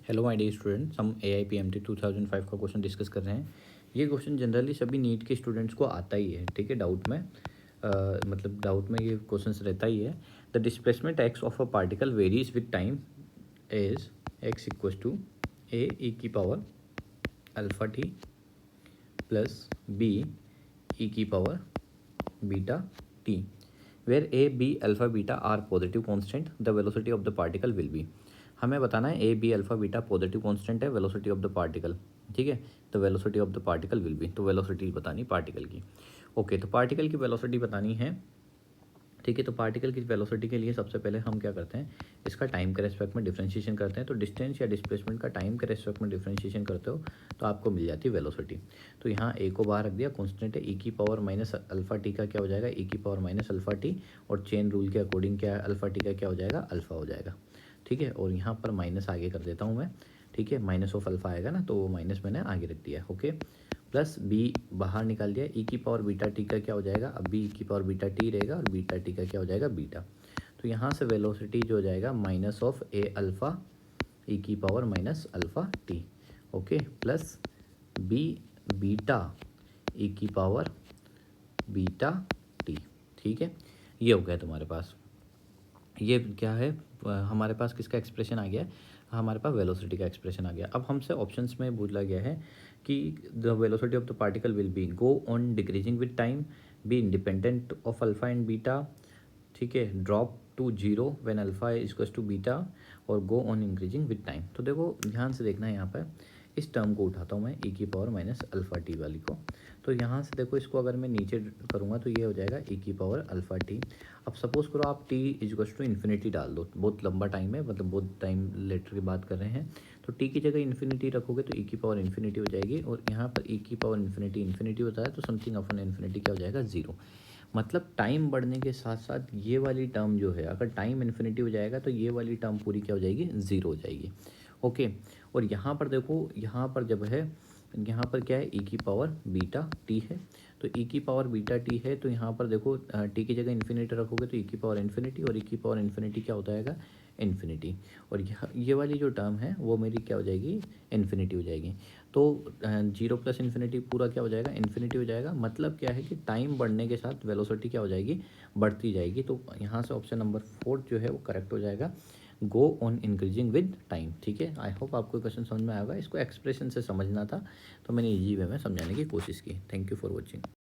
Hello my dear students, हम AIPMT 2005 का question discuss कर रहे हैं। ये क्वेश्चन जनरली सभी नीट के स्टूडेंट्स को आता ही है, ठीक है। डाउट में मतलब डाउट में ये क्वेश्चन रहता ही है। The displacement x of a particle varies with time is x equal to a की power alpha t plus b की power beta t, where a, b, alpha beta are positive constant, the velocity of the particle will be. हमें बताना है a b alpha beta positive constant है, velocity of the particle, ठीक है। The velocity of the particle will be, तो velocity बतानी particle की। Okay, तो पार्टिकल की वेलोसिटी बतानी है, ठीक है। तो पार्टिकल की वेलोसिटी के लिए सबसे पहले हम क्या करते हैं, इसका टाइम के रेस्पेक्ट में डिफरेंशिएशन करते हैं। तो डिस्टेंस या डिस्प्लेसमेंट का टाइम के रेस्पेक्ट में डिफरेंशिएशन करते हो तो आपको मिल जाती है वेलोसिटी। तो यहाँ ए को बाहर रख दिया, कांस्टेंट है। ई की पावर माइनस अल्फा टी का क्या हो जाएगा, ई की पावर माइनस अल्फा टी, और चेन रूल के अकॉर्डिंग क्या है, अल्फा टी का क्या हो जाएगा, अल्फा हो जाएगा, ठीक है। और यहाँ पर माइनस आगे कर देता हूँ मैं, ठीक है। माइनस ऑफ अल्फा आएगा ना, तो वो माइनस मैंने आगे रख दिया, ओके। प्लस बी बाहर निकाल दिया, ई की पावर बीटा टी का क्या हो जाएगा, अब बी की पावर बीटा टी रहेगा और बीटा टी का क्या हो जाएगा, बीटा। तो यहाँ से वेलोसिटी जो हो जाएगा minus of A alpha E की power minus alpha T, okay. Plus B beta E की पावर बीटा टी, ठीक है। ये हो गया तुम्हारे पास। ये क्या है, हमारे पास किसका एक्सप्रेशन आ गया है, हमारे पास वेलोसिटी का एक्सप्रेशन आ गया। अब हमसे ऑप्शंस में बोला गया है कि the velocity of the particle will be go on decreasing with time, be independent of alpha and beta, ठीक है, drop to zero when alpha is equals to beta, और go on increasing with time. तो देखो ध्यान से देखना है, यहाँ पर इस टर्म को उठाता हूँ मैं, ई की पावर माइनस अल्फा टी वाली को। तो यहाँ से देखो इसको अगर मैं नीचे करूँगा तो ये हो जाएगा ई की पावर अल्फा टी। अब सपोज करो आप टी इजक्वल्स टू इन्फिनिटी डाल दो, बहुत लंबा टाइम है, मतलब बहुत टाइम लेटर की बात कर रहे हैं। तो टी की जगह इन्फिनिटी रखोगे तो ई की पावर इन्फिनिटी हो जाएगी, और यहाँ पर ई की पावर इन्फिनिटी इन्फिनिटी होता है तो समथिंग अपन इन्फिनिटी क्या हो जाएगा, जीरो। मतलब टाइम बढ़ने के साथ साथ ये वाली टर्म जो है, अगर टाइम इन्फिनिटी हो जाएगा तो ये वाली टर्म पूरी क्या हो जाएगी, ज़ीरो हो जाएगी, ओके। और यहाँ पर देखो, यहाँ पर जब है, यहाँ पर क्या है, ई की पावर बीटा टी है। तो ई की पावर बीटा टी है, तो यहाँ पर देखो टी की जगह इन्फिनिटी रखोगे तो ई की पावर इन्फिनिटी, और ई की पावर इन्फिनिटी क्या होता है, इन्फिनिटी। और ये वाली जो टर्म है वो मेरी क्या हो जाएगी, इन्फिनिटी हो जाएगी। तो जीरो प्लस इन्फिनिटी पूरा क्या हो जाएगा, इन्फिनिटी हो जाएगा। मतलब क्या है कि टाइम बढ़ने के साथ वेलोसिटी क्या हो जाएगी, बढ़ती जाएगी। तो यहाँ से ऑप्शन नंबर 4 जो है वो करेक्ट हो जाएगा, गो ऑन इंक्रीजिंग विद टाइम, ठीक है। आई होप आपको क्वेश्चन समझ में आएगा। इसको एक्सप्रेशन से समझना था तो मैंने इजी वे में समझाने की कोशिश की। Thank you for watching.